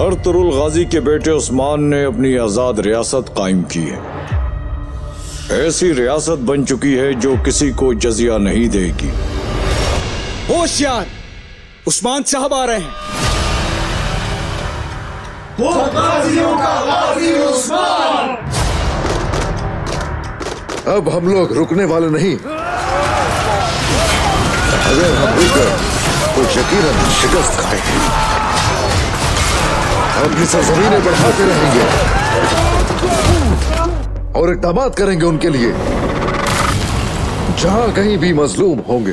Ertugrul Ghazi کے بیٹے عثمان نے اپنی آزاد ریاست قائم کی ہے. ایسی ریاست بن چکی ہے جو کسی کو جزیہ نہیں دے گی. ہوشیار، عثمان صاحب آ رہے ہیں. وہ غازیوں کا غازی عثمان. اب ہم لوگ رکنے والے نہیں. اگر ہم رک گئے تو یقیناً شکست کھائیں گے. اپنی سرزمینیں بڑھاتے رہیں گے اور اقدامات کریں گے ان کے لیے جہاں کہیں بھی مظلوم ہوں گے.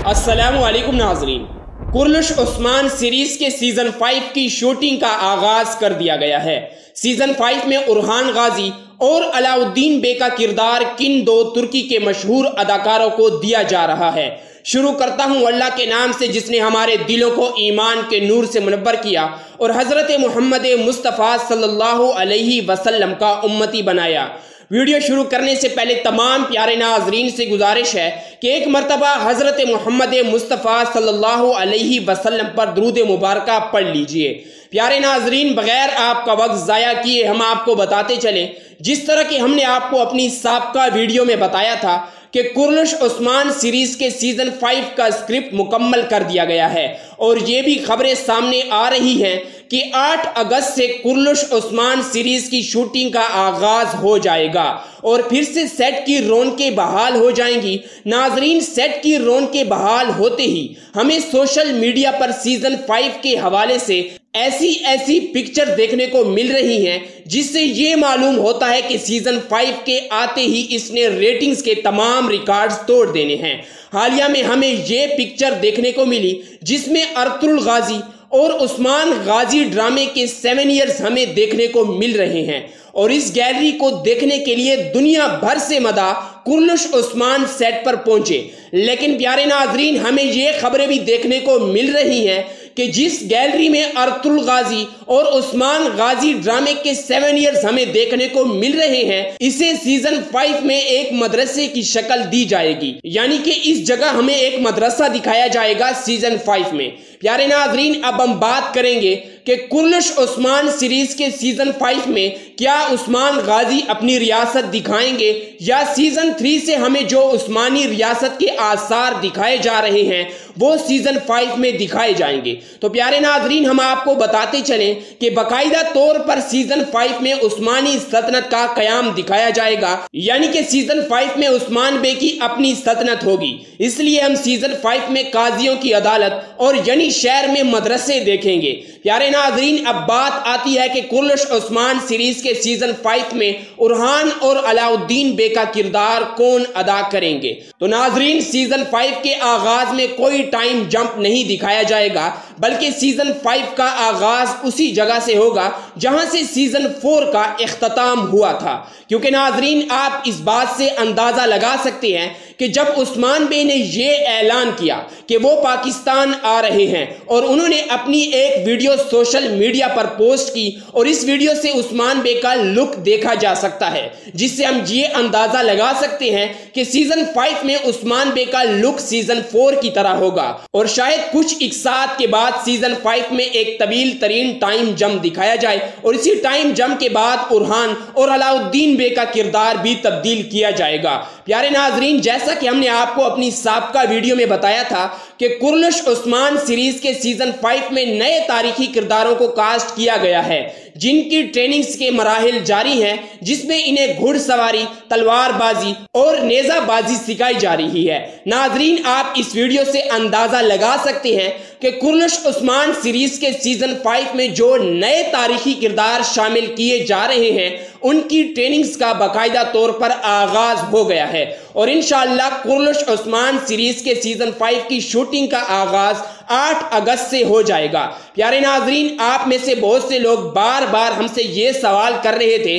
السلام علیکم ناظرین. کرلش عثمان سیریز کے سیزن 5 کی شوٹنگ کا آغاز کر دیا گیا ہے. سیزن 5 میں ارحان غازی اور علاء الدین بے کا کردار کن دو ترکی کے مشہور اداکاروں کو دیا جا رہا ہے. شروع کرتا ہوں اللہ کے نام سے جس نے ہمارے دلوں کو ایمان کے نور سے منور کیا اور حضرت محمد مصطفیٰ صلی اللہ علیہ وسلم کا امتی بنایا. ویڈیو شروع کرنے سے پہلے تمام پیارے ناظرین سے گزارش ہے کہ ایک مرتبہ حضرت محمد مصطفیٰ صلی اللہ علیہ وسلم پر درود مبارکہ پڑھ لیجئے. پیارے ناظرین، بغیر آپ کا وقت ضائع کیے ہم آپ کو بتاتے چلیں، جس طرح کہ ہم نے آپ کو اپنی سابقہ ویڈیو میں بتایا تھا کہ کرلش عثمان سیریز کے سیزن 5 کا اسکرپٹ مکمل کر دیا گیا ہے اور یہ بھی خبریں سامنے آ رہی ہیں کہ 8 اگست سے کرلش عثمان سیریز کی شوٹنگ کا آغاز ہو جائے گا اور پھر سے سیٹ کی رونقیں بحال ہو جائیں گی. ناظرین، سیٹ کی رونقیں بحال ہوتے ہی ہمیں سوشل میڈیا پر سیزن 5 کے حوالے سے ایسی پکچر دیکھنے کو مل رہی ہیں جس سے یہ معلوم ہوتا ہے کہ سیزن 5 کے آتے ہی اس نے ریٹنگز کے تمام ریکارڈز توڑ دینے ہیں. حالیہ میں ہمیں یہ پکچر دیکھنے کو ملی جس میں ارطغرل غازی اور عثمان غازی ڈرامے کے 7 ایئرز ہمیں دیکھنے کو مل رہے ہیں اور اس گیلری کو دیکھنے کے لیے دنیا بھر سے مداح کرلش عثمان سیٹ پر پہنچے. لیکن پیارے ناظرین، ہمیں یہ خبریں بھی دیکھنے کو مل رہی ہیں کہ جس گیلری میں ارطغرل غازی اور عثمان غازی ڈرامے کے 7 ایئرز ہمیں دیکھنے کو مل رہے ہیں، اسے سیزن 5 میں ایک مدرسے کی شکل دی جائے گی، یعنی کہ اس جگہ ہمیں ایک مدرسہ دکھایا جائے گا سیزن 5 میں. پیارے ناظرین، اب ہم بات کریں گے کہ کرلش عثمان سیریز کے سیزن 5 میں کیا عثمان غازی اپنی ریاست دکھائیں گے یا سیزن 3 سے ہمیں جو عثمانی ریاست کے آثار دکھائے جا رہے ہیں وہ سیزن 5 میں دکھائے جائیں گے. تو پیارے ناظرین، ہم آپ کو بتاتے چلیں کہ باقاعدہ طور پر سیزن 5 میں عثمانی سلطنت کا قیام دکھایا جائے گا، یعنی کہ سیزن 5 میں عثمان بے کی اپنی سلطنت ہوگی. اس لیے ہم سیزن 5 میں قاضیوں کی عدالت اور یعنی شہر میں مدرسے دیکھیں گے. پیارے ناظرین، اب بات آتی ہے کہ کرلش عثمان سیریز کے سیزن 5 میں ارحان اور علاء الدین بے کا کردار کون ادا کریں گے. تو ناظرین، سیزن 5 کے آغاز میں کوئی ٹائم جمپ نہیں دکھایا جائے گا بلکہ سیزن 5 کا آغاز اسی جگہ سے ہوگا جہاں سے سیزن 4 کا اختتام ہوا تھا. کیونکہ ناظرین، آپ اس بات سے اندازہ لگا سکتے ہیں کہ جب عثمان بے نے یہ اعلان کیا کہ وہ پاکستان آ رہے ہیں اور انہوں نے اپنی ایک ویڈیو سوشل میڈیا پر پوسٹ کی اور اس ویڈیو سے عثمان بے کا لک دیکھا جا سکتا ہے، جس سے ہم یہ اندازہ لگا سکتے ہیں کہ سیزن 5 میں عثمان بے کا لک سیزن 4 کی طرح ہوگا اور شاید کچھ اقساط کے بعد سیزن 5 میں ایک طویل ترین ٹائم جمپ دکھایا جائے اور اسی ٹائم جمپ کے بعد ارحان اور علاء الدین بے کا کردار بھی تبدیل کیا جائے گا. پیارے ناظرین، جیسا کہ ہم نے آپ کو اپنی سابقہ ویڈیو میں بتایا تھا کہ کرلش عثمان سیریز کے سیزن 5 میں نئے تاریخی کرداروں کو کاسٹ کیا گیا ہے جن کی ٹریننگز کے مراحل جاری ہیں، جس میں انہیں گھڑ سواری، تلوار بازی اور نیزہ بازی سکھائی جا رہی ہے. ناظرین، آپ اس ویڈیو سے اندازہ لگا سکتے ہیں کہ کرلش عثمان سیریز کے سیزن 5 میں جو نئے تاریخی کردار شامل کیے جا رہے ہیں ان کی ٹریننگز کا باقاعدہ طور پر آغاز ہو گیا ہے اور انشاءاللہ کرلش عثمان سیریز کے سیزن 5 کی شوٹنگ کا آغاز 8 اگست سے ہو جائے گا. پیارے ناظرین، آپ میں سے بہت سے لوگ بار بار ہم سے یہ سوال کر رہے تھے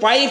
5